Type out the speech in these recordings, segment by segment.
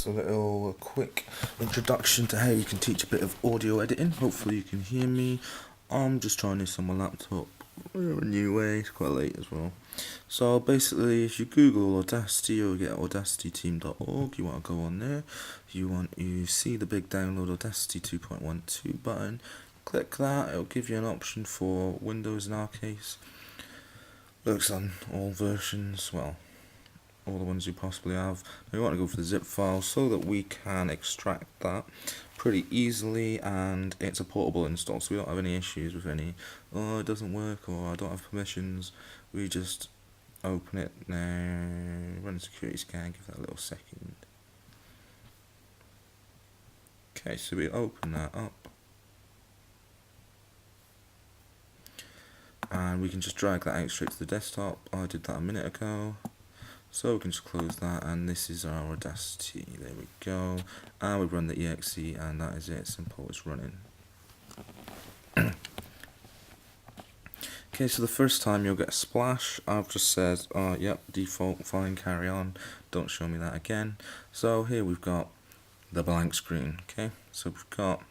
A little quick introduction to how you can teach a bit of audio editing. Hopefully you can hear me. I'm just trying this on my laptop in a new way. It's quite late as well. So basically, if you Google Audacity or get audacityteam.org, you want to go on there. You want to see the big download Audacity 2.12 button. Click that. It'll give you an option for Windows in our case. Works on all versions. Well, all the ones you possibly have. We want to go for the zip file so that we can extract that pretty easily, and it's a portable install, so we don't have any issues with any, oh, it doesn't work, or I don't have permissions. We just open it now, run a security scan, give that a little second. Okay, so we open that up, and we can just drag that out straight to the desktop. I did that a minute ago. So we can just close that, and this is our Audacity. There we go. And we run the exe, and that is it. Simple, it's running. Okay, so the first time you'll get a splash. I've just said, yep, default, fine, carry on. Don't show me that again. So here we've got the blank screen. Okay, so we've got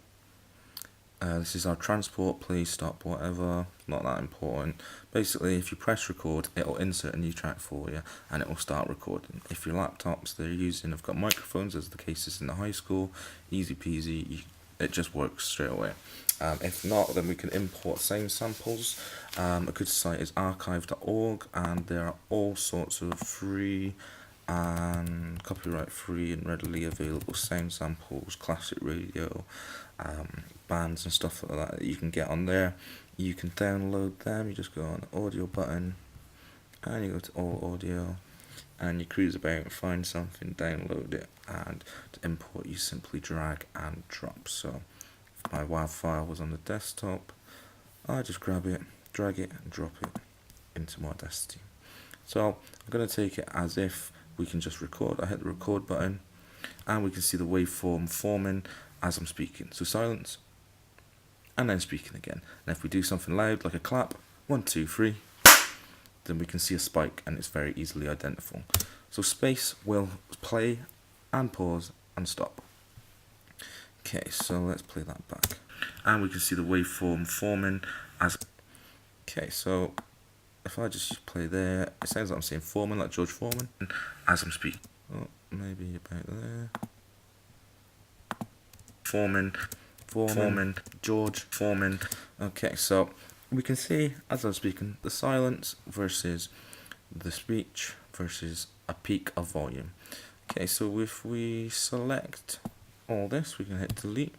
this is our transport, please stop, whatever, not that important. Basically, if you press record, it'll insert a new track for you and it will start recording. If your laptops they're using have got microphones, as the case is in the high school, easy peasy, it just works straight away. If not, then we can import sound samples. A good site is archive.org, and there are all sorts of free and copyright free and readily available sound samples, classic radio, bands and stuff like that you can get on there. You can download them. You just go on the audio button and you go to all audio and you cruise about and find something, download it, and to import you simply drag and drop. So if my WAV file was on the desktop, I just grab it, drag it and drop it into my Audacity. So I'm going to take it as if we can just record. I hit the record button and we can see the waveform forming as I'm speaking. So silence and then speaking again. And if we do something loud like a clap, 1, 2, 3, then we can see a spike, and it's very easily identifiable. So space will play and pause and stop. Okay, so let's play that back. And we can see the waveform forming as. Okay, so if I just play there, it sounds like I'm saying Foreman, like George Foreman, as I'm speaking. Oh, maybe about there. Foreman, George Foreman. Okay, so we can see as I'm speaking the silence versus the speech versus a peak of volume. Okay, so if we select all this, we can hit delete.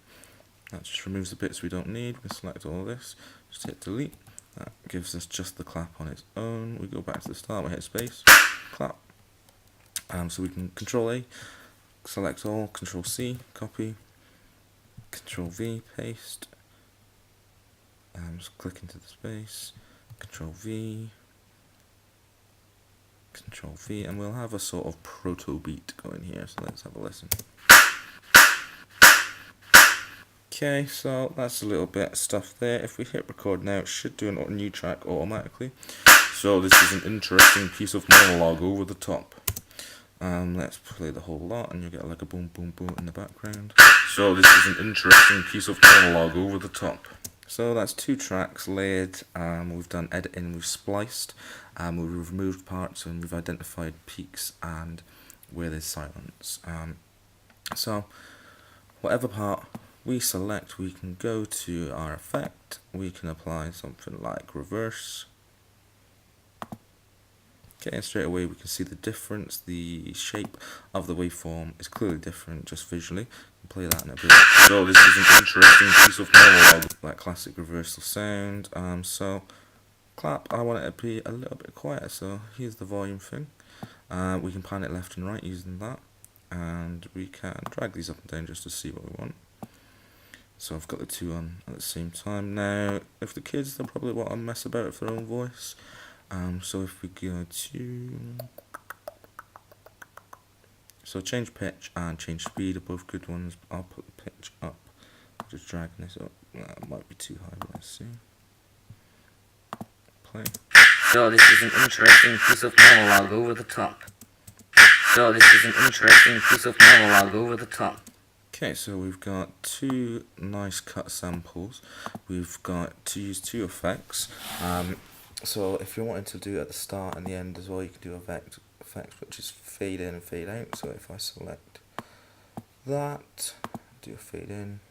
That just removes the bits we don't need. We can select all this, just hit delete. That gives us just the clap on its own. We go back to the start, we hit space, clap. So we can Control A, select all, Control C, copy, Control V, paste. Just click into the space, Control V, Control V, and we'll have a sort of proto beat going here. So let's have a listen. Okay, so that's a little bit of stuff there. If we hit record now, it should do a new track automatically. So this is an interesting piece of monologue over the top. Let's play the whole lot, and you'll get like a boom, boom, boom in the background. So this is an interesting piece of monologue over the top. So that's 2 tracks layered. We've done editing, we've spliced, we've removed parts, and we've identified peaks and where there's silence. So whatever part we select, we can go to our effect, we can apply something like reverse. Okay, and straight away we can see the difference. The shape of the waveform is clearly different just visually. We'll play that in a bit. So this is an interesting piece of monologue, that classic reversal sound. So clap, I want it to be a little bit quieter, so here's the volume thing. We can pan it left and right using that, and we can drag these up and down just to see what we want. So I've got the 2 on at the same time. Now, if the kids, they'll probably want to mess about with their own voice. So if we go to, so change pitch and change speed are both good ones. I'll put the pitch up, just dragging this up. That might be too high, but let's see. Play. So this is an interesting piece of monologue over the top. So this is an interesting piece of monologue over the top. Okay, so we've got two nice cut samples. We've got to use two effects. So if you're wanting to do it at the start and the end as well, you can do effect, which is fade in and fade out. So if I select that, do a fade in,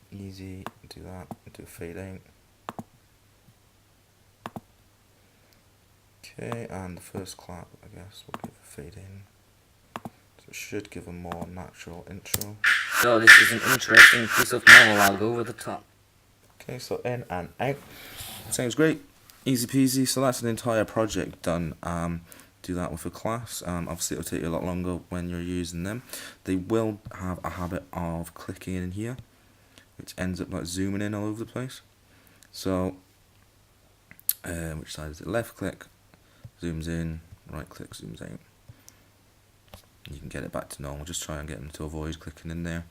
easy, do that, do a fade out. Okay, and the first clap, I guess, we'll give a fade in. So it should give a more natural intro. So this is an interesting piece of monologue over the top. Okay, so in and out. Sounds great. Easy peasy. So that's an entire project done. Do that with a class. Obviously it'll take you a lot longer when you're using them. They will have a habit of clicking in here, which ends up like zooming in all over the place. So which side is it? Left click, zooms in, right click, zooms out. You can get it back to normal. Just try and get them to avoid clicking in there,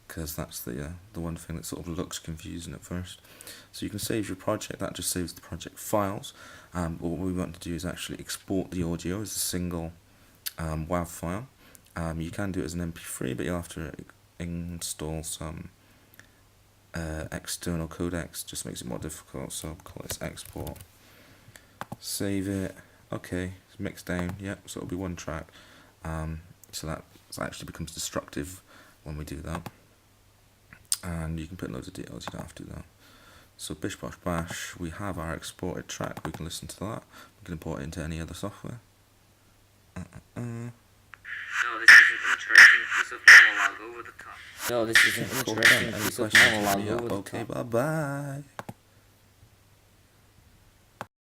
because that's the one thing that sort of looks confusing at first. So you can save your project. That just saves the project files. But what we want to do is actually export the audio as a single WAV file. You can do it as an MP3, but you'll have to install some external codecs. Just makes it more difficult. So call this export. Save it. Okay, it's mixed down. Yep. So it'll be one track. So that actually becomes destructive when we do that. And you can put loads of details, you don't have to do that. So bish bosh bash, we have our exported track, we can listen to that, we can import it into any other software. So this is an interesting piece of monologue over the top. So this is an interesting piece of monologue over the top. Okay, bye bye.